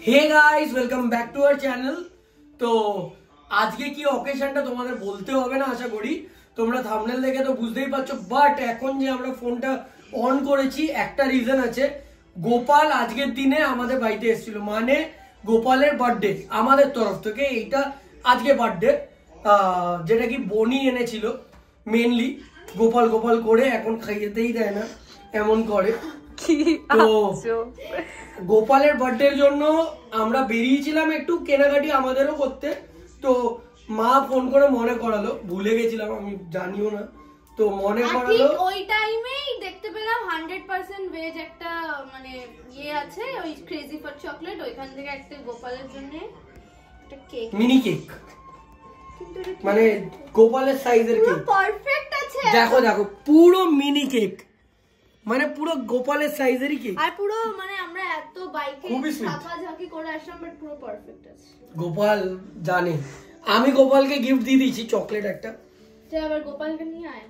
Hey guys, welcome back to our channel. তো আজকে কি অকেশনটা তোমাদের বলতে হবে না, আশা করি তোমরা থাম্বনেল দেখে তো বুঝতেই পারছো। বাট এখন যে আমরা ফোনটা অন করেছি একটা রিজন আছে। গোপাল আজকের দিনে আমাদের বাড়িতে এসেছিল, মানে গোপালের বার্থডে আমাদের তরফ থেকে। এইটা আজকে বার্থডে, যেটা কি বনি এনেছিল। মেনলি গোপাল গোপাল করে এখন খাইয়েতেই দেয় না, এমন করে। তো গোপালের বার্থডের জন্য আমরা বেরিয়েছিলাম একটু কেনাকাটি আমাদেরও করতে। তো মা ফোন করে মনে করালো, ভুলে গেছিলাম, আমি জানিও না। তো মনে করালো, ওই টাইমেই দেখতে পেলাম 100% ভেজ একটা মানে ইয়ে আছে, ওই ক্রেজি ফর চকলেট, ওইখান থেকে একটা গোপালের জন্য একটা কেক, মিনি কেক, মানে গোপালের সাইজের কেক, পারফেক্ট আছে। দেখো দেখো, পুরো মিনি কেক, মানে পুরো গোপালের সাইজেরই কেক। আর পুরো মানে আমরা এত বাইকে ঝাঁকাঝাঁকি করে আসলাম, বাট পুরো পারফেক্ট আছে। গোপাল জানে। আমি গোপালকে গিফট দিয়ে দিয়েছি চকলেট একটা। তুই আবার গোপালকে নিয়ে আয়।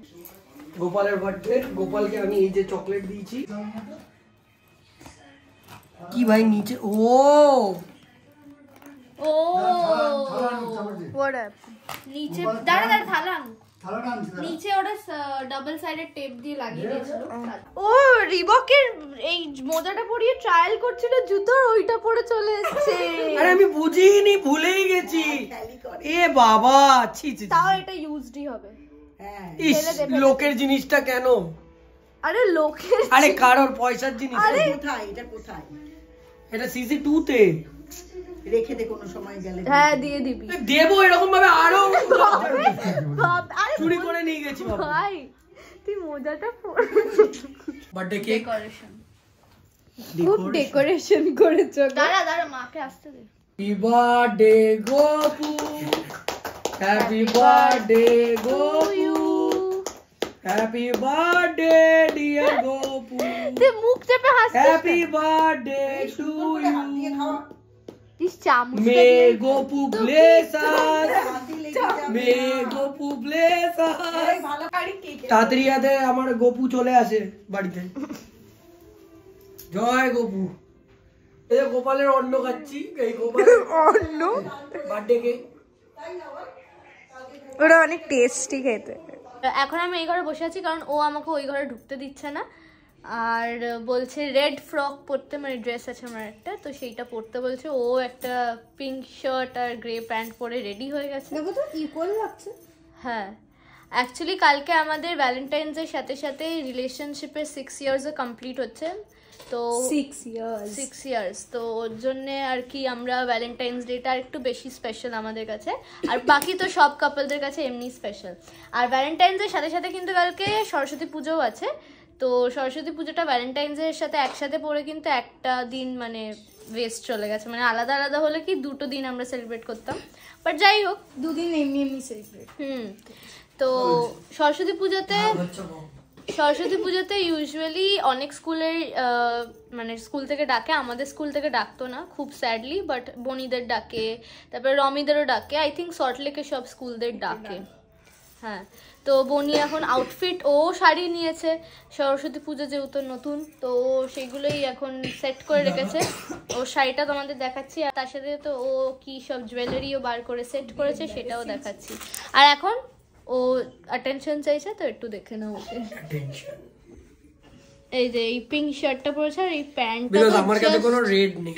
গোপালের বার্থডে, গোপালকে আমি এই যে চকলেট দিয়েছি। কি ভাই নিচে, ও ও নিচে দাঁড়া দাঁড়া থালান নিচে ওরা ডাবল সাইডেড টেপ দিয়ে লাগিয়ে দিয়েছিল। ও রিবকের এই মোজাটা পরিয়ে ট্রায়াল করছিল জুতোর, ওইটা পরে চলে এসেছে। আরে আমি বুঝিনি, ভুলেই গেছি। এ বাবা, ছি ছি, তাও এটা ইউজডই হবে। হ্যাঁ, লোকের জিনিসটা কেন? আরে লোকের, আরে কারোর পয়সার জিনিস। আরে কোথায় এটা, কোথায় এটা সিসি 2 তে রেখে দে, কোনো সময় গেলে। হ্যাঁ দিয়ে দিবি। দেবো এরকম ভাবে আরো আরে চুরি করে নিয়ে গেছি ভাই, তুই মোজাটা বার্থডে কেক ডেকোরেশন, খুব ডেকোরেশন করেছো। দাঁড়া দাঁড়া, মাকে আসতে দে। Happy birthday Gopu, happy birthday Gopu, happy birthday dear Gopu, তুই মুখ চেপে হাসছিস। হ্যাপি বার্থডে টু ইউ, দিস চামচ may Gopu bless us, may Gopu bless us. তাড়াতাড়ি যাতে আমার গোপু চলে আসে বাড়িতে। জয় গোপু। এই গোপালের অন্ন খাচ্ছি, এই গোপালের অন্য বার্থডে কেক, ওটা অনেক টেস্টি খেতে। এখন আমি এই ঘরে বসে আছি কারণ ও আমাকে ওই ঘরে ঢুকতে দিচ্ছে না, আর বলছে রেড ফ্রক পরতে, মানে ড্রেস আছে আমার একটা, তো সেইটা পরতে বলছে। ও একটা পিঙ্ক শার্ট আর গ্রে প্যান্ট পরে রেডি হয়ে গেছে। দেখো তো ইকুয়াল লাগছে। হ্যাঁ, অ্যাকচুয়ালি কালকে আমাদের ভ্যালেন্টাইন্সের সাথে সাথে রিলেশনশিপের 6 ইয়ার্সও কমপ্লিট হচ্ছে। তো 6 ইয়ার্স, তো ওর জন্য আর কি আমরা ভ্যালেন্টাইন্স ডেটা একটু বেশি স্পেশাল আমাদের কাছে, আর বাকি তো সব কাপলদের কাছে এমনি স্পেশাল। আর ভ্যালেন্টাইন্সের সাথে সাথে কিন্তু কালকে সরস্বতী পুজোও আছে। তো সরস্বতী পুজোটা ভ্যালেন্টাইন্সের সাথে একসাথে পড়ে কিন্তু একটা দিন মানে ওয়েস্ট চলে গেছে। মানে আলাদা আলাদা হলে কি 2টো দিন আমরা সেলিব্রেট করতাম, বাট যাই হোক 2 দিন এমনি এমনি সেলিব্রেট। তো সরস্বতী পুজোতে ইউজুয়ালি অনেক স্কুলের মানে স্কুল থেকে ডাকে, আমাদের স্কুল থেকে ডাকতো না খুব স্যাডলি, বাট বনিদের ডাকে, তারপরে রমিদেরও ডাকে, আই থিঙ্ক সল্টলেকের সব স্কুলদের ডাকে। হ্যাঁ, তো বনি এখন আউটফিট, ও শাড়ি নিয়েছে সরস্বতী পুজো যেহেতু নতুন, তো ও সেইগুলোই এখন সেট করে রেখেছে। ও শাড়িটা তোমাদের দেখাচ্ছি, আর তার সাথে তো ও কি সব জুয়েলারিও বার করে সেট করেছে সেটাও দেখাচ্ছি। আর এখন ও অ্যাটেনশন চাইছে, তো একটু দেখে নাও ওকে। এই যে এই পিঙ্ক শার্টটা পরেছে আর এই প্যান্টটা, আমার কাছে কোনো রেড নেই।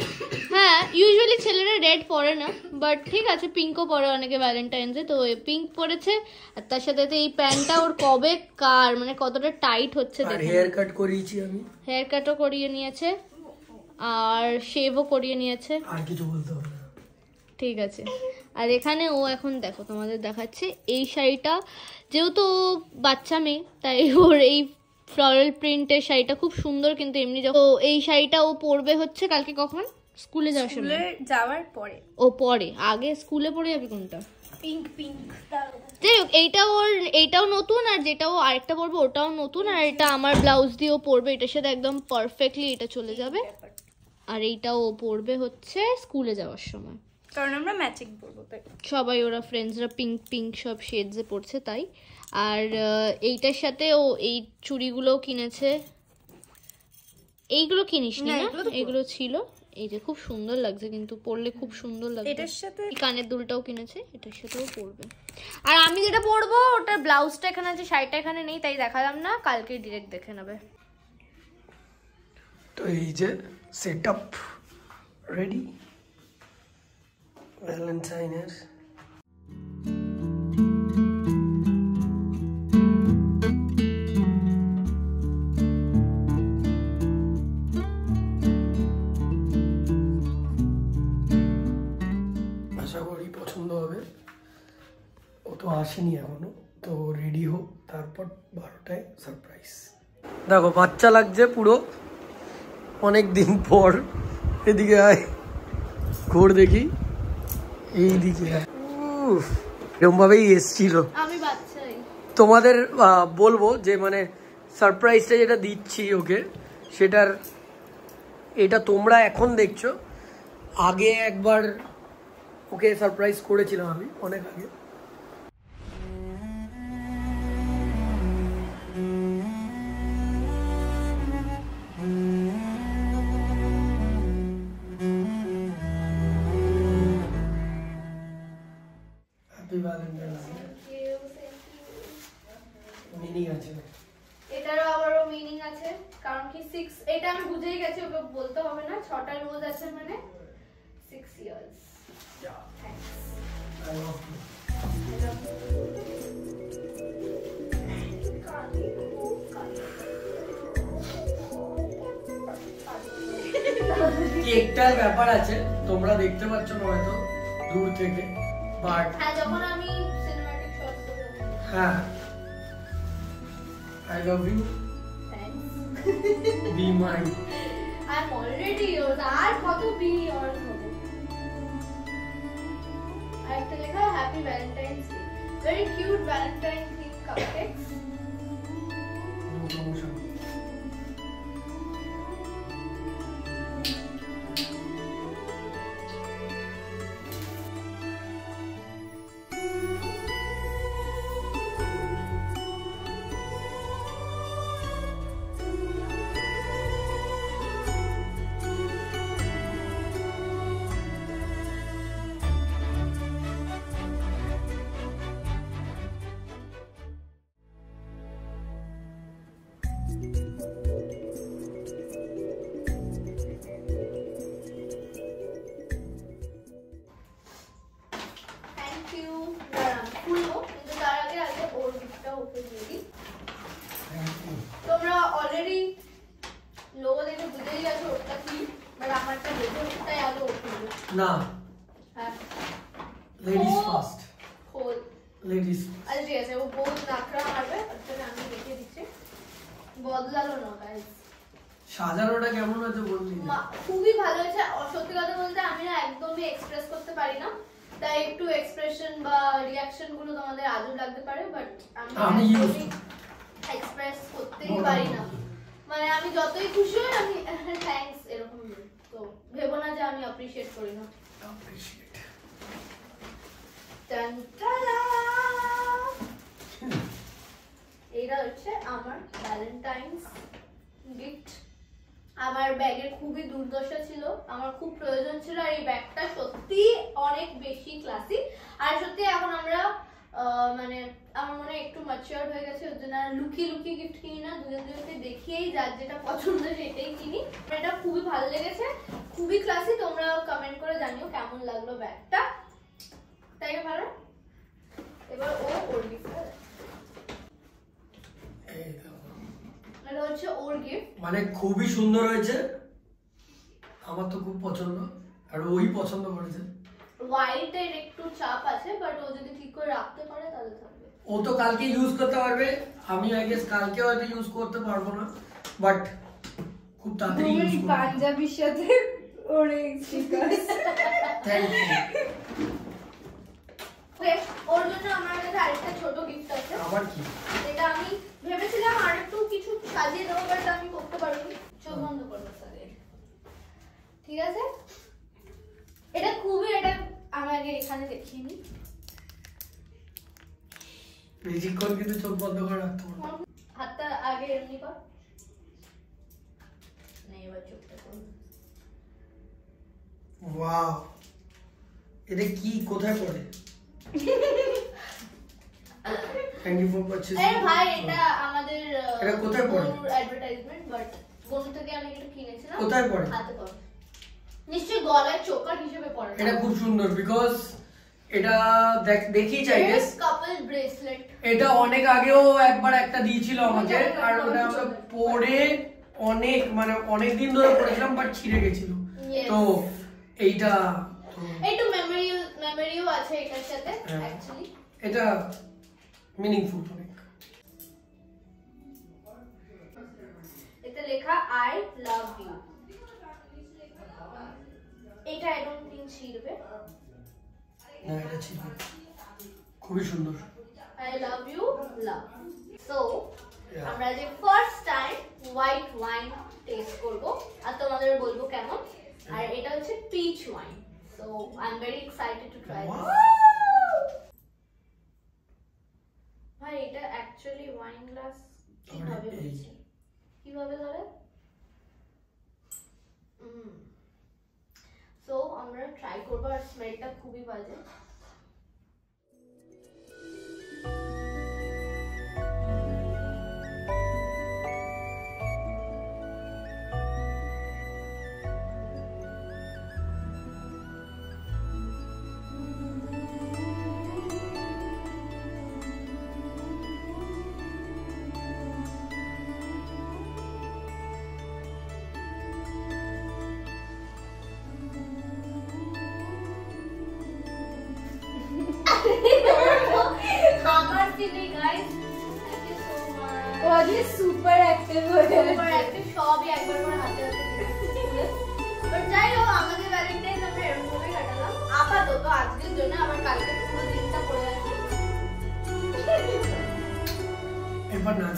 হ্যাঁ, ইউজুয়ালি ছেলেরা রেড পরে না, বাট ঠিক আছে পিঙ্কও পরে অনেকে ভ্যালেন্টাইন্সে, তো পিঙ্ক পরেছে। আর তার সাথে এই প্যান্টটা ওর কবে কার মানে কতটা টাইট হচ্ছে দেখুন। হেয়ার কাট করিয়েছি আমি, হেয়ার কাটও করিয়ে নিয়েছে আর শেভও করিয়ে নিয়েছে। আর কিছু বলতে হবে না, ঠিক আছে। আর এখানে ও এখন দেখো তোমাদের দেখাচ্ছে, এই শাড়িটা যেহেতু ও বাচ্চা মেয়ে তাই ওর এই ফ্লোরাল প্রিন্টের শাড়িটা খুব সুন্দর, কিন্তু এমনি যখন এই শাড়িটা ও পরবে হচ্ছে কালকে, কখন স্কুলে যাওয়ার সময়, যাওয়ার পরে। ও পরে আগে স্কুলে পরে যাবে কোনটা, পিঙ্ক পিঙ্ক। যাই হোক এইটাও নতুন, আর যেটাও আরেকটা পরবে ওটাও নতুন, আর এটা আমার ব্লাউজ দিয়েও পরবে, এটার সাথে একদম পারফেক্টলি এটা চলে যাবে। আর এইটাও পরবে হচ্ছে স্কুলে যাওয়ার সময়, কারণ আমরা ম্যাচিং পরবো তাই। সবাই ওরা ফ্রেন্ডসরা পিঙ্ক পিঙ্ক সব শেডসে পড়ছে তাই। আর এইটার সাথে ও এই চুড়িগুলোও কিনেছে। এইগুলো কিনিস না, এগুলো ছিল, এই যে খুব সুন্দর লাগছে, কিন্তু পরলে খুব সুন্দর লাগছে। এটার সাথে এই কানের দুলটাও কিনেছে, এটার সাথেও পরবে। আর আমি যেটা পরবো ওটার ব্লাউজটা এখানে আছে, শাড়িটা এখানে নেই, তাই দেখালাম না, কালকে ডিরেক্ট দেখে নেবে। তো এই যে সেটআপ রেডি ভ্যালেন্টাইনের। আশা করি পছন্দ হবে। ও তো আসেনি এখনো, তো রেডি হোক, তারপর 12টায় সারপ্রাইজ। দেখো বাচ্চা লাগছে পুরো, অনেক দিন পর। এদিকে আয়, ঘোর দেখি, এইদিকে এরকম ভাবেই এসছিল। আমি বাচ্চাই তোমাদের বলবো যে মানে সারপ্রাইজটা যেটা দিচ্ছি ওকে, সেটার এটা তোমরা এখন দেখছো, আগে একবার ওকে সারপ্রাইজ করেছিলাম আমি অনেক আগে। Happy Valentine's day. মিনিং আছে, এটারও আবারও মিনিং আছে, কারণ কি 6, এটা আমি বুঝেই গেছি, ওকে বলতে হবে না। 6টা রোজ আছে মানে 6 ইয়ার্স। I love you. কেকটার ব্যাপার আছে, তোমরা দেখতে পাচ্ছ না হয়তো দূর থেকে, বাট হ্যাঁ যখন আমি সিনেম্যাটিক শটস করব। হ্যাঁ, I love you, thanks. be mine. I am already yours, আর কত বি yours হবে। আর একটা লেখা happy Valentine's Day, very cute Valentine theme cupcakes. No promotion. Thank you. খুলবো, কিন্তু তার আগে আগে ওর গিফটটা ওকে দিয়ে দিই। তোমরা অলরেডি লোগো দেখে বুঝেই গেছো ওটা কি, বাট আমারটা দেখে ওটাই আগে ও খুলবে। না, হ্যাঁ ladies ও, first. খোল। Ladies. আচ্ছা ঠিক আছে, ও বহুত নাকড়া মারবে, তাহলে আমি দেখে দিচ্ছি। বদলালো না গাইস, সাজানোটা কেমন আছে বললি? খুবই ভালো হয়েছে। সত্যি কথা বলতে আমি না একদমই এক্সপ্রেস করতে পারি না, তাই একটু এক্সপ্রেশন বা রিঅ্যাকশন গুলো তোমাদের আজব লাগতে পারে, বাট আমি এক্সপ্রেস করতেই পারি না। মানে আমি যতই খুশি হই আমি থ্যাঙ্কস এরকম বলি, তো ভেবো না যে আমি অ্যাপ্রিশিয়েট করি না। Appreciate. টান টানা। এইটা হচ্ছে আমার ভ্যালেন্টাইন্স গিফট। আমার ব্যাগের খুবই দুর্দশা ছিল, আমার খুব প্রয়োজন ছিল, আর এই ব্যাগটা সত্যি অনেক বেশি ক্লাসি। আর সত্যি এখন আমরা মানে আমার মনে হয় একটু ম্যাচিওর হয়ে গেছে, ওর জন্য লুকিয়ে লুকিয়ে গিফট কিনি না, দুজনকে দেখিয়েই যার যেটা পছন্দ সেটাই কিনি। এটা খুবই ভালো লেগেছে, খুবই ক্লাসি। তোমরা কমেন্ট করে জানিও কেমন লাগলো ব্যাগটা, তাই না? ভালো। এবার ওর গিফটটা, এই দেখো, এটা হচ্ছে ওর গিফট। মানে খুবই সুন্দর হয়েছে, আমার তো খুব পছন্দ, আর ওই পছন্দ করেছে। হোয়াইটের একটু চাপ আছে, বাট ও যদি ঠিক করে রাখতে পারে তাহলে থাকবে। ও তো কালকে ইউজ করতে পারবে, আমি আই গেস কালকে হয়তো ইউজ করতে পারবো না, বাট খুব তাড়াতাড়ি ইউজ করব। পাঞ্জাবির সাথে ওরে স্টিকার্স। Thank you. ওকে, ওর জন্য আমার কাছে আরেকটা ছোট গিফট আছে। আবার কি? এটা আমি ভেবেছিলাম আর একটু কিছু সাজিয়ে দেবো, বাট আমি করতে পারিনি। চোখ বন্ধ করবো স্যার, ঠিক আছে? এটা খুবই, এটা আমি আগে এখানে দেখিনি। বেশিক্ষণ কিন্তু চোখ বন্ধ করে রাখতে হবে। হাতটা আগে এমনি কর, না এবার চোখটা করুন। ওয়াও, এটা কি কোথায় পড়ে? Thank you for purchasing. আরে ভাই এটা আমাদের এটা কোথায় পড়ে? অ্যাডভার্টাইজমেন্ট, বাট কোন থেকে আমি এটা কিনেছিলাম। কোথায় পড়ে? হাতে পড়ে, নিশ্চয়ই গলায় চোকার হিসেবে পড়ে। এটা খুব সুন্দর, বিকজ এটা দেখি চাইলে কাপল ব্রেসলেট। এটা অনেক আগেও একবার একটা দিয়েছিল আমাকে, আর ওটা আমরা পরে অনেক মানে অনেক দিন ধরে পড়েছিলাম, বাট ছিঁড়ে গেছিল। তো এইটা একটু মেমোরিও আছে এটার সাথে অ্যাকচুয়ালি। এটা মিনিংফুল অনেক। এতে লেখা আই লাভ ইউ। এটা আই ডোন্ট থিংক ছিড়বে। না, এটা ছিল খুবই সুন্দর। I love you, love. So, আমরা যে first time white wine taste করব আর তোমাদের বলবো কেমন। আর এটা হচ্ছে peach wine. So, I'm very excited to try this. ভাই এটা অ্যাকচুয়ালি ওয়াইন গ্লাস কিভাবে হচ্ছে? কিভাবে ধরে? সো আমরা ট্রাই করব, আর স্মেলটা খুবই বাজে। আমার দিদি guys, thank you so much. ও যে সুপার অ্যাক্টিভ হয়ে সুপার অ্যাক্টিভ, সবই একবার করে হাতে হাতে দিয়েছি। বাট যাই হোক, আমাদের ভ্যালেন্টাইন আমরা এরকমই কাটালাম আপাতত আজকের জন্য। আবার কালকে পুরো দিনটা পড়ে আছে। এবার না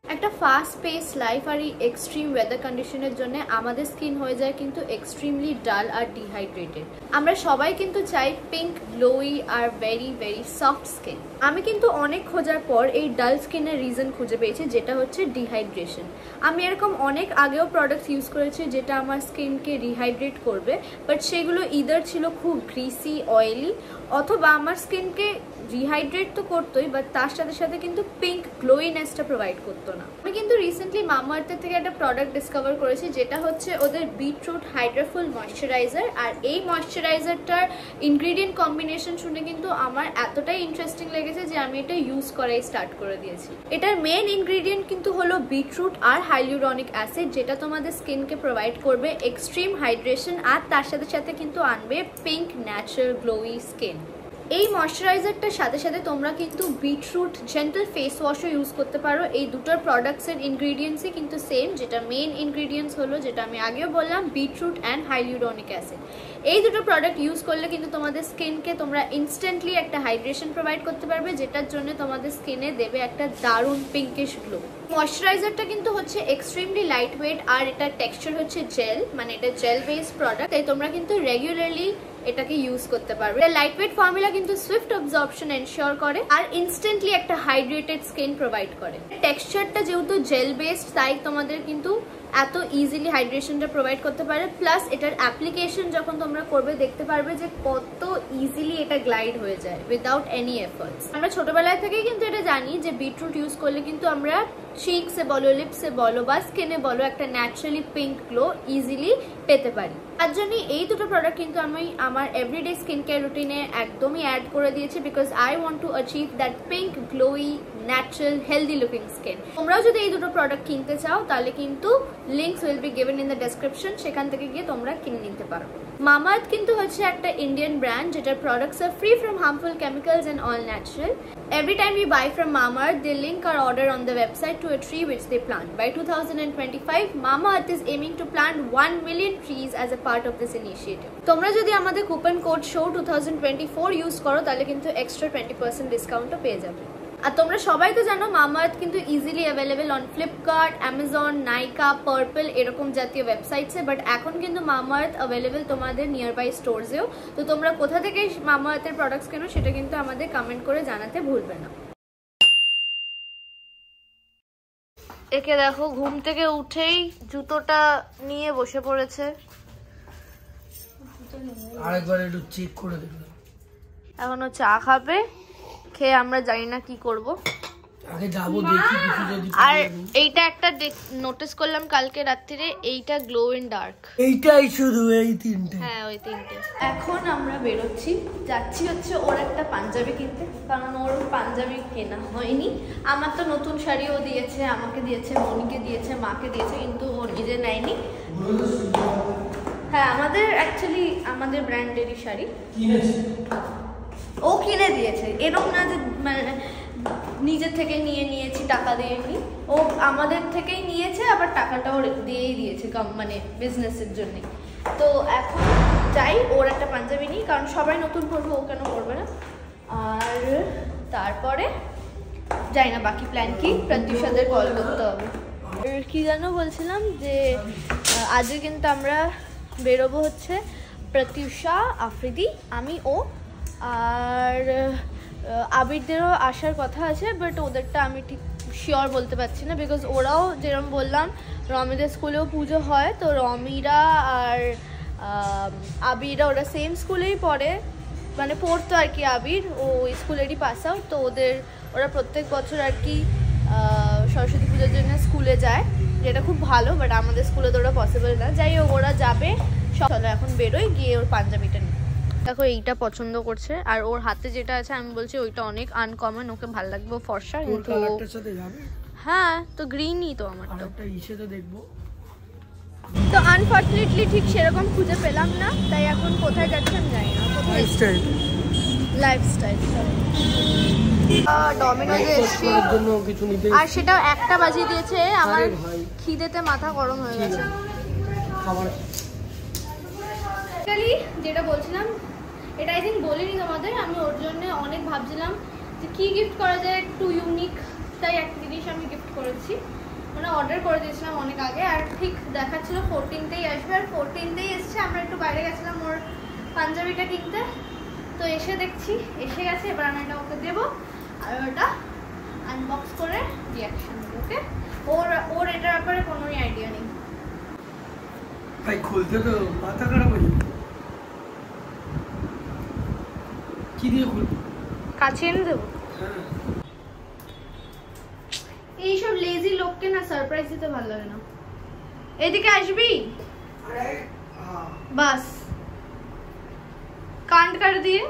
একটা ফাস্ট পেস লাইফ আর এই এক্সট্রিম ওয়েদার কন্ডিশনের জন্য আমাদের স্কিন হয়ে যায় কিন্তু এক্সট্রিমলি ডাল আর ডিহাইড্রেটেড। আমরা সবাই কিন্তু চাই pink, glowy are very very soft skin. আমি কিন্তু অনেক খোঁজার পর এই ডাল স্কিনের রিজন খুঁজে পেয়েছি, যেটা হচ্ছে ডিহাইড্রেশন। আমি এরকম অনেক আগেও প্রোডাক্টস ইউজ করেছি যেটা আমার স্কিনকে রিহাইড্রেট করবে, বাট সেগুলো ইদার ছিল খুব গ্রিসি, অয়েলি, অথবা আমার স্কিনকে রিহাইড্রেট তো করতোই, বাট তার সাথে সাথে কিন্তু পিঙ্ক গ্লোইনেসটা প্রোভাইড করতো না। আমি কিন্তু রিসেন্টলি মামাআর্থের থেকে একটা প্রোডাক্ট ডিসকভার করেছি, যেটা হচ্ছে ওদের বিটরুট হাইড্রাফুল ময়শ্চারাইজার। আর এই ময়শ্চারাইজারটার ইনগ্রিডিয়েন্ট কম্বিনেশন শুনে কিন্তু আমার এতটাই ইন্টারেস্টিং লেগেছে যে আমি এটা ইউজ করাই স্টার্ট করে দিয়েছি। এটার মেন ইনগ্রিডিয়েন্ট কিন্তু হলো বিটরুট আর হাইলুরনিক অ্যাসিড, যেটা তোমাদের স্কিনকে প্রোভাইড করবে এক্সট্রিম হাইড্রেশন, আর তার সাথে সাথে কিন্তু আনবে পিঙ্ক ন্যাচারাল গ্লোই স্কিন। এই ময়শ্চারাইজারটার সাথে সাথে তোমরা কিন্তু বিটরুট জেন্টল ফেস ওয়াশও ইউজ করতে পারো। এই দুটোর প্রোডাক্টসের ইনগ্রিডিয়েন্টসই কিন্তু সেম, যেটা মেন ইনগ্রিডিয়েন্টস হলো, যেটা আমি আগেও বললাম, বিটরুট অ্যান্ড হাইলুরনিক অ্যাসিড। এই দুটো প্রোডাক্ট ইউজ করলে কিন্তু তোমাদের স্কিনকে তোমরা ইনস্ট্যান্টলি একটা হাইড্রেশন প্রোভাইড করতে পারবে, যেটার জন্য তোমাদের স্কিনে দেবে একটা দারুণ পিঙ্কিশ গ্লো। ময়শ্চারাইজারটা কিন্তু হচ্ছে এক্সট্রিমলি লাইট ওয়েট, আর এটার টেক্সচার হচ্ছে জেল, মানে এটা জেল বেসড প্রোডাক্ট, তাই তোমরা কিন্তু রেগুলারলি এটাকে ইউজ করতে পারবে। এটা লাইট ওয়েট ফর্মুলা কিন্তু সুইফট অবজর্পশন এনশিওর করে আর ইনস্ট্যান্টলি একটা হাইড্রেটেড স্কিন প্রোভাইড করে। টেক্সচারটা যেহেতু জেল বেসড, তাই তোমাদের কিন্তু এত ইজিলি হাইড্রেশনটা প্রোভাইড করতে পারে। প্লাস এটার অ্যাপ্লিকেশন যখন তোমরা করবে দেখতে পারবে যে কত ইজিলি এটা গ্লাইড হয়ে যায় উইদাউট এনি এফর্টস। আমরা ছোটবেলায় থেকেই কিন্তু এটা জানি যে বিটরুট ইউজ করলে কিন্তু আমরা চিকসে বলো, লিপসে বলো বা স্কিনে বলো একটা ন্যাচারালি পিঙ্ক গ্লো ইজিলি পেতে পারি। তার জন্য এই দুটো প্রোডাক্ট কিন্তু আমি আমার এভরিডে স্কিন কেয়ার রুটিনে একদমই অ্যাড করে দিয়েছি, because I want to achieve that pink glowy natural healthy looking skin. তোমরাও যদি এই দুটো প্রোডাক্ট কিনতে চাও তাহলে কিন্তু links will be given in the description, সেখান থেকে গিয়ে তোমরা কিনে নিতে পারো। মামাআর্থ কিন্তু হচ্ছে একটা ইন্ডিয়ান ব্র্যান্ড যেটার products are free from harmful chemicals and all natural. Every time we buy from Mamaearth, they link our order on the website to a tree which they plant. By 2025, Mamaearth is aiming to plant 1 million trees as a part of this initiative. তোমরা যদি আমাদের coupon code show 2024 use করো তাহলে কিন্তু extra 20% ডিসকাউন্টও পেয়ে যাবে। আর তোমরা সবাই তো জানো মামাআর্থ কিন্তু easily available on Flipkart, Amazon, Nykaa, purple এরকম জাতীয় ওয়েবসাইটসে। বাট এখন কিন্তু মামাআর্থ অ্যাভেলেবেল তোমাদের নিয়ার বাই স্টোরসেও। তো তোমরা কোথা থেকে মামাআর্থের প্রোডাক্টস কেনো সেটা কিন্তু আমাদের কমেন্ট করে জানাতে ভুলবে না। একে দেখো ঘুম থেকে উঠেই জুতোটা নিয়ে বসে পড়েছে। আরেকবার একটু চেক করে দেখলাম। এখনো চা খাবে, খেয়ে আমরা জানি না কি করব। আগে যাবো দেখি কিছু যদি। আর এইটা একটা নোটিস করলাম কালকে রাত্রিরে, এইটা গ্লো ইন ডার্ক। এইটাই শুধু এই তিনটে? হ্যাঁ ওই তিনটে। এখন আমরা বেরোচ্ছি, যাচ্ছি হচ্ছে ওর একটা পাঞ্জাবি কিনতে, কারণ ওর পাঞ্জাবি কেনা হয়নি। আমার তো নতুন শাড়িও দিয়েছে, আমাকে দিয়েছে, মনিকে দিয়েছে, মাকে দিয়েছে, কিন্তু ও নিজে নেয়নি। হ্যাঁ আমাদের অ্যাকচুয়ালি আমাদের ব্র্যান্ডেরই শাড়ি ও কিনে দিয়েছে। এরকম না যে মানে নিজের থেকে নিয়েছি টাকা দিয়ে নি, ও আমাদের থেকেই নিয়েছে, আবার টাকাটাও দিয়েই দিয়েছে মানে বিজনেসের জন্যে। তো এখন যাই ওর একটা পাঞ্জাবি নিই, কারণ সবাই নতুন পরবে, ও কেন পরবে না। আর তারপরে যাই না বাকি প্ল্যান কি, প্রত্যুষাদের কল করতে হবে। কি জানো বলছিলাম যে আজকে কিন্তু আমরা বেরোবো হচ্ছে প্রত্যুষা, আফ্রিদি, আমি, ও আর আবিরদেরও আসার কথা আছে, বাট ওদেরটা আমি ঠিক শিওর বলতে পারছি না, বিকজ ওরাও যেরকম বললাম রমিদের স্কুলেও পুজো হয়, তো রমিরা আর আবিররা ওরা সেম স্কুলেই পড়ে, মানে পড়তো আর কি। আবির ও স্কুলেরই পাস আউট, তো ওরা প্রত্যেক বছর আর কি সরস্বতী পুজোর জন্য স্কুলে যায়, যেটা খুব ভালো, বাট আমাদের স্কুলে তো ওরা পসিবল না। যাই হোক ওরা যাবে, চলো এখন বেরোই, গিয়ে ওর পাঞ্জাবিটা নিই। দেখো এইটা পছন্দ করছে, আর ওর হাতে যেটা আছে আমি বলছি ওইটা অনেক আনকমন, ওকে ভালো লাগবে, ফর্সা কিন্তু। হ্যাঁ তো গ্রিনই তো আমারটা, দেখবো। তো আনফর্চুনেটলি ঠিক সেরকম খুঁজে পেলাম না, তাই এখন কোথায় যাচ্ছি আমি জানি না। লাইফস্টাইল ডমিনোজে এসেছি, আর সেটাও 1টা বাজিয়ে দিয়েছে। আমার খিদেতে মাথা গরম হয়ে গেছে। যেটা বলছিলাম এটা আই থিঙ্ক বলিনি তোমাদের, আমি ওর জন্য অনেক ভাবছিলাম যে কি গিফট করা যায় একটু ইউনিক, তাই একটা জিনিস আমি গিফট করেছি, মানে অর্ডার করে দিয়েছিলাম অনেক আগে, আর ঠিক দেখাচ্ছিল 14তেই আসবে, আর 14তেই এসছে। আমরা একটু বাইরে গেছিলাম ওর পাঞ্জাবিটা কিনতে, তো এসে দেখছি এসে গেছে। এবার আমি এটা ওকে দেবো, আর ওটা আনবক্স করে রিয়াকশন দেবো। ওকে, ওর এটার ব্যাপারে কোনোই আইডিয়া নেই। ভাই খুলতে তো মাথা খারাপ হয়ে যাবে। কি দিয়ে খুলবো? কাছে এনে দেবো। এইসব লেজি লোককে না সারপ্রাইজ দিতে ভালো লাগে না। এদিকে আসবি? বাস কান্ড कर दिए।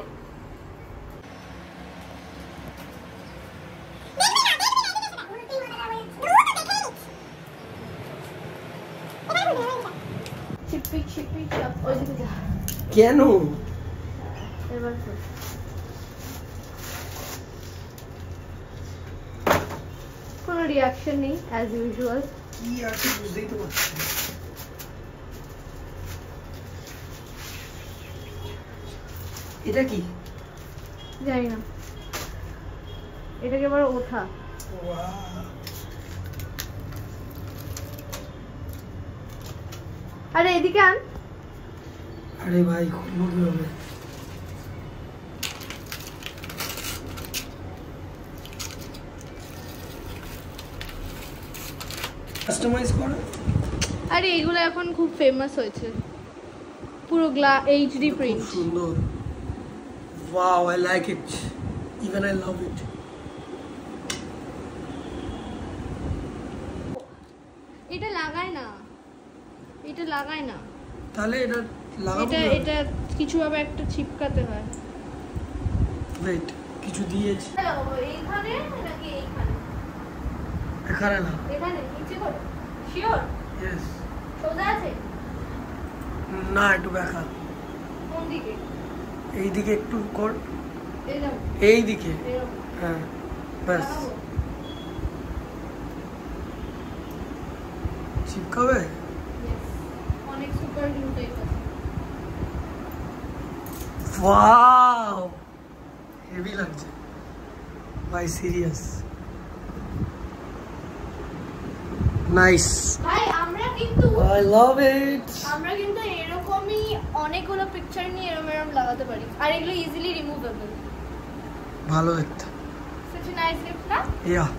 কেন? কোনো রিয়াকশন নেই অ্যাজ ইউজুয়াল। কি আছে বুঝতেই তো পারছি। এটা কি জানি না, এটাকে এবার ওঠা। আরে এদিকে আন। আরে ভাই খুলবো কিভাবে? কাস্টমাইজ করো। আরে এগুলো এখন খুব ফেমাস হয়েছে, পুরো এইচডি প্রিন্ট। সুন্দর। Wow, I like it, even I love it. এটা লাগায় না, এটা লাগায় না। তাহলে এটা লাগাবো। এটা কিছু ভাবে একটা চিপকাতে হয়। ওয়েট, কিছু দিয়েছি এইখানে নাকি এইখানে? এখানে না, এখানে নিচে করো। শিওর? ইয়েস। সোজা আছে না, একটু ব্যাকা। কোন দিকে? এই দিকে একটু কর। এরকম? এই দিকে? এরকম? হ্যাঁ, ব্যাস। চিপকাবে? অনেক সুপার গ্লু টাইপ আছে। ওয়াও, হেভি লাগছে। ভাই সিরিয়াস নাইস ভাই আমরা কিন্তু আই লাভ ইট এরকমই অনেকগুলো পিকচার নিয়ে এরকম লাগাতে পারি আর এগুলো ইজিলি রিমুভেবল ভালো দেখতে such a nice gift না yeah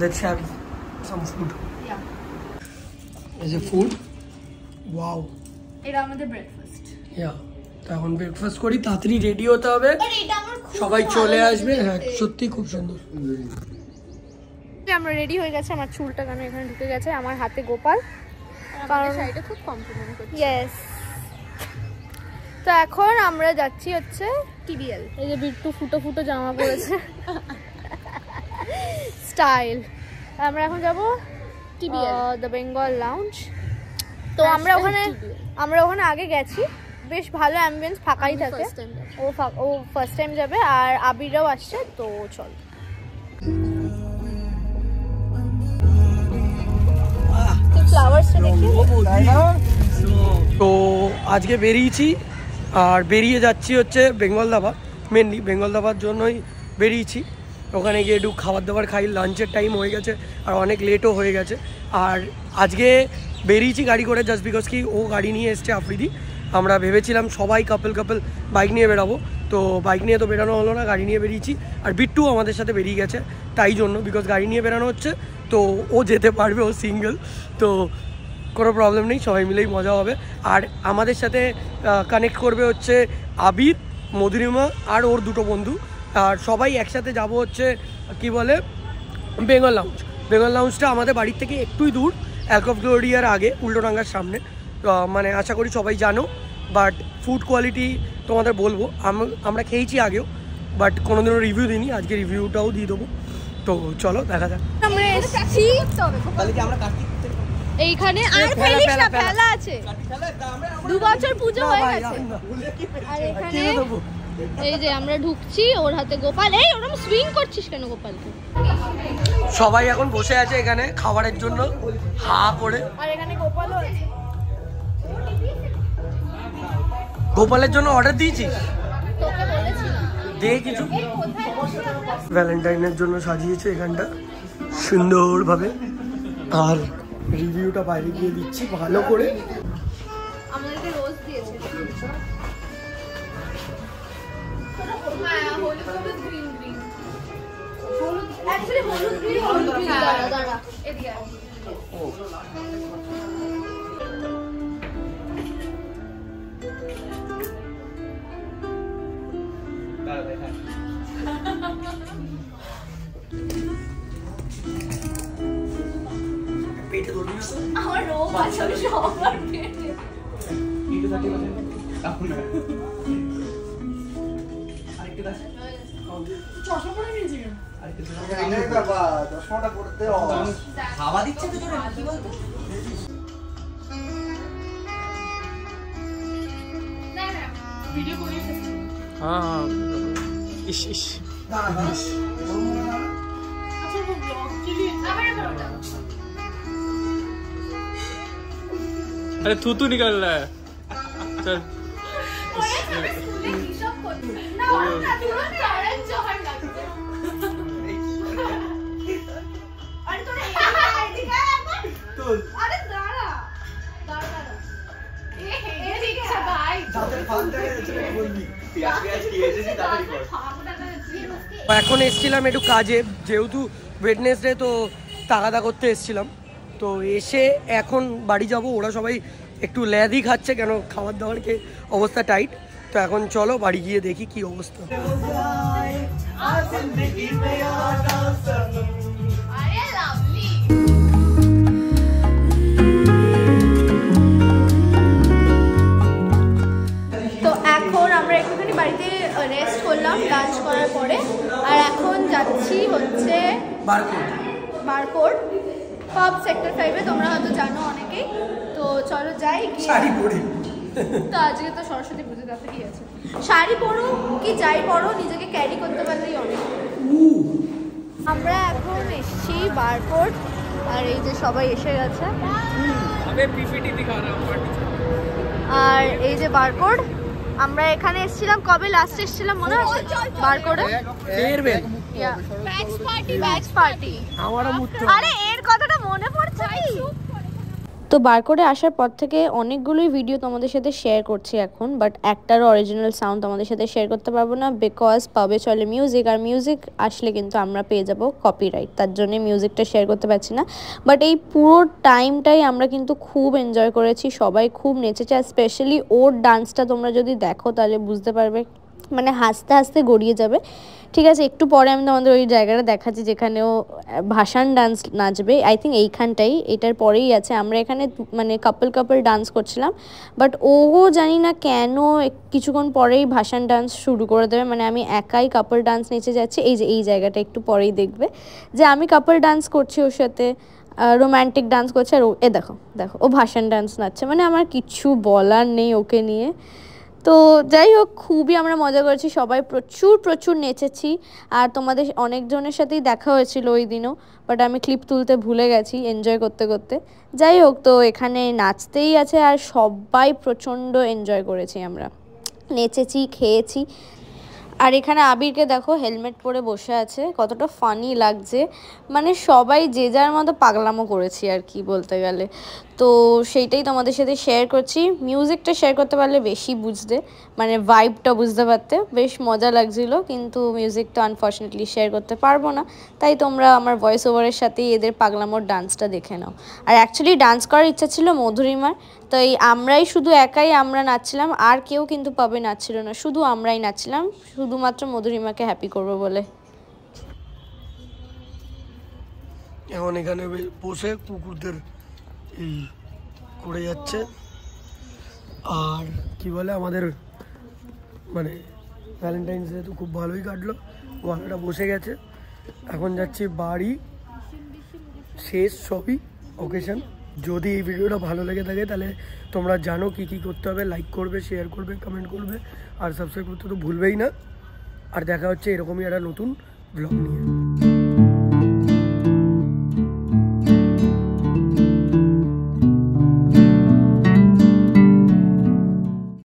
let's have some food is it food wow এটা আমাদের ব্রেকফাস্ট yeah তো এখন ব্রেকফাস্ট করি তাড়াতাড়ি রেডি হতে হবে আর এটা আমার খুব সবাই ভালো চলে লাগছে আসবে হ্যাঁ দেখতে। সত্যি খুব সুন্দর আমরা রেডি হয়ে গেছে আমার চুলটা কেন এখানে ঢুকে গেছে আমার হাতে গোপাল কারণ শাড়িটা খুব কমপ্লিমেন্ট করছে ইয়েস তো এখন আমরা যাচ্ছি হচ্ছে টিবিএল এই যে বিট্টু ফুটো ফুটো জামা পরেছে স্টাইল আমরা এখন যাব টিবিএল দ্য বেঙ্গল লাউঞ্জ তো আমরা ওখানে আগে গেছি বেশ ভালো অ্যাম্বিয়েন্স ফাঁকাই থাকে ও ফার্স্ট টাইম যাবে আর আবিররাও আসছে তো চল ফ্লাওয়ার্সটা দেখি তো আজকে বেরিয়েছি আর বেরিয়ে যাচ্ছি হচ্ছে বেঙ্গল ধাবা মেনলি বেঙ্গল ধাবার জন্যই বেরিয়েছি ওখানে গিয়ে একটু খাবার দাবার খাই লাঞ্চের টাইম হয়ে গেছে আর অনেক লেটও হয়ে গেছে আর আজকে বেরিয়েছি গাড়ি করে জাস্ট বিকজ কি ও গাড়ি নিয়ে এসছে আফ্রিদি আমরা ভেবেছিলাম সবাই কাপল বাইক নিয়ে বেরাবো তো বাইক নিয়ে তো বেরানো হলো না গাড়ি নিয়ে বেরিয়েছি আর বিট্টু আমাদের সাথে বেরিয়ে গেছে তাই জন্য বিকজ গাড়ি নিয়ে বেরানো হচ্ছে তো ও যেতে পারবে ও সিঙ্গেল তো কোনো প্রবলেম নেই সবাই মিলেই মজা হবে আর আমাদের সাথে কানেক্ট করবে হচ্ছে আবির মধুরিমা আর ওর দুটো বন্ধু আর সবাই একসাথে যাব হচ্ছে কি বলে বেঙ্গল লাউঞ্জটা আমাদের বাড়ির থেকে একটুই দূর অ্যালক অফ গ্লোরিয়ার আগে উল্টোডাঙ্গার সামনে মানে আশা করি সবাই জানো বাট ফুড কোয়ালিটি তোমাদের বলবো আমরা খেয়েছি আগেও বাট কোনোদিনও রিভিউ দিইনি আজকে রিভিউটাও দিয়ে দেবো তো চলো দেখা যাক আমরা এসেছি এইখানে আর ফেলিস না ফেলা আছে 2 বছর পূজা হয়ে গেছে আর এখানে এই যে আমরা ঢুকছি ওর হাতে গোপাল এই ওরকম সুইং করছিস কেন গোপালকে সবাই এখন বসে আছে এখানে খাবারের জন্য হা করে আর এখানে গোপালও আছে গোপালের জন্য অর্ডার দিয়েছিস তোকে বলেছিলাম দে কিছু ভ্যালেন্টাইনের জন্য সাজিয়েছে এখানটা সুন্দরভাবে আর রিভিউটা বাইরে গিয়ে দিচ্ছি ভালো করে আমাদেরকে রোজ দিয়েছে দাঁড়া এদিকে পেটে ধরবি না তো? আমার রোগ আছে আমি সবার পেটে চশমা পরে নিয়েছি খাওয়া দিচ্ছে তো জোরে কি বলতো ভিডিও করে हाँ इश इश আচ্ছা वो ব্লগ के लिए আবার ওটা अरे थू तू निकल रहा है चल স্কুলে কি সব করতে না ওটা পুরো চ্যালেঞ্জ জোহার লাগছে আরে তোরা এদিকে একবার আরে দাঁড়া দাঁড়া এ ঠিক আছে ভাই দাঁতের ফালটা গেছে বলবি পেঁয়াজ খেয়ে এসেছি তাড়াতাড়ি কর এখন এসছিলাম একটু কাজে যেহেতু ওয়েডনেসডে তো তাগাদা করতে এসছিলাম তো এসে এখন বাড়ি যাব ওরা সবাই একটু ল্যাদি খাচ্ছে কেন খাবার দাবার খেয়ে অবস্থা টাইট তো এখন চলো বাড়ি গিয়ে দেখি কি অবস্থা আরে লাভলি তো এখন আমরা একটুখানি বাড়িতে রেস্ট করলাম লাঞ্চ করার পরে আর এখন যাচ্ছি হচ্ছে বারকোড পাব সেক্টর 5 এ তোমরা হয়তো জানো অনেকেই তো চলো যাই শাড়ি পরে তো আজকে তো সরস্বতী পুজো তাতে কি আছে শাড়ি পরো কি যাই পরো নিজেকে ক্যারি করতে পারলেই অনেক আমরা এখন এসেছি বারকোড আর এই যে সবাই এসে গেছে अबे पीपीटी दिखा रहा हूँ আর এই যে বারকোড আমরা এখানে এসেছিলাম কবে লাস্ট এসেছিলাম মনে আছে বার করে ব্যাচ পার্টি আমারও মুখ আরে এর কথাটা মনে পড়ছে কি তো বার করে আসার পর থেকে অনেকগুলোই ভিডিও তোমাদের সাথে শেয়ার করছি এখন বাট একটারও অরিজিনাল সাউন্ড তোমাদের সাথে শেয়ার করতে পারবো না বিকজ পাবে চলে মিউজিক আর মিউজিক আসলে কিন্তু আমরা পেয়ে যাব কপিরাইট তার জন্য মিউজিকটা শেয়ার করতে পারছি না বাট এই পুরো টাইমটাই আমরা কিন্তু খুব এনজয় করেছি সবাই খুব নেচেছে আর স্পেশালি ওর ডান্সটা তোমরা যদি দেখো তাহলে বুঝতে পারবে মানে হাসতে হাসতে গড়িয়ে যাবে ঠিক আছে একটু পরে আমি তোমাদের ওই জায়গাটা দেখাচ্ছি যেখানে ও ভাসান ডান্স নাচবে আই থিঙ্ক এইখানটাই এটার পরেই আছে আমরা এখানে মানে কাপল ডান্স করছিলাম বাট ও জানি না কেন কিছুক্ষণ পরেই ভাসান ডান্স শুরু করে দেবে মানে আমি একাই কাপল ডান্স নেচে যাচ্ছি এই যে এই জায়গাটা একটু পরেই দেখবে যে আমি কাপল ডান্স করছি ওর সাথে রোম্যান্টিক ডান্স করছে আর ও দেখো ও ভাসান ডান্স নাচছে মানে আমার কিচ্ছু বলার নেই ওকে নিয়ে তো যাই হোক খুবই আমরা মজা করেছি সবাই প্রচুর নেচেছি আর তোমাদের অনেকজনের সাথেই দেখা হয়েছিল ওই দিনও বাট আমি ক্লিপ তুলতে ভুলে গেছি এনজয় করতে করতে যাই হোক তো এখানে নাচতেই আছে আর সবাই প্রচণ্ড এনজয় করেছি আমরা নেচেছি খেয়েছি আর এখানে আবিরকে দেখো হেলমেট পরে বসে আছে কতটা ফানি লাগছে মানে সবাই যে যার মতো পাগলামো করেছি আর কি বলতে গেলে তো সেইটাই তোমাদের সাথে শেয়ার করছি মিউজিকটা শেয়ার করতে পারলে বেশি বুঝতে মানে ভাইবটা বুঝতে পারতে বেশ মজা লাগছিল কিন্তু মিউজিকটা আনফর্চুনেটলি শেয়ার করতে পারবো না তাই তোমরা আমার ভয়েস ওভারের সাথেই এদের পাগলামোর ডান্সটা দেখে নাও আর অ্যাকচুয়ালি ডান্স করার ইচ্ছা ছিল মধুরিমার তো এই আমরাই শুধু একাই আমরা নাচছিলাম আর কেউ কিন্তু পাবে নাচছিল না শুধু আমরাই নাচছিলাম শুধুমাত্র মধুরিমাকে হ্যাপি করবো বলে এখন এখানে বসে কুকুরদের এই করে যাচ্ছে আর কি বলে আমাদের মানে ভ্যালেন্টাইন্স ডে তো খুব ভালোই কাটলো ওয়ালাটা বসে গেছে এখন যাচ্ছি বাড়ি শেষ সবই ওকেশন যদি এই ভিডিওটা ভালো লেগে থাকে তাহলে তোমরা জানো কি কি করতে হবে লাইক করবে শেয়ার করবে কমেন্ট করবে আর সাবস্ক্রাইব করতে তো ভুলবেই না আর দেখা হচ্ছে এরকমই একটা নতুন ব্লগ নিয়ে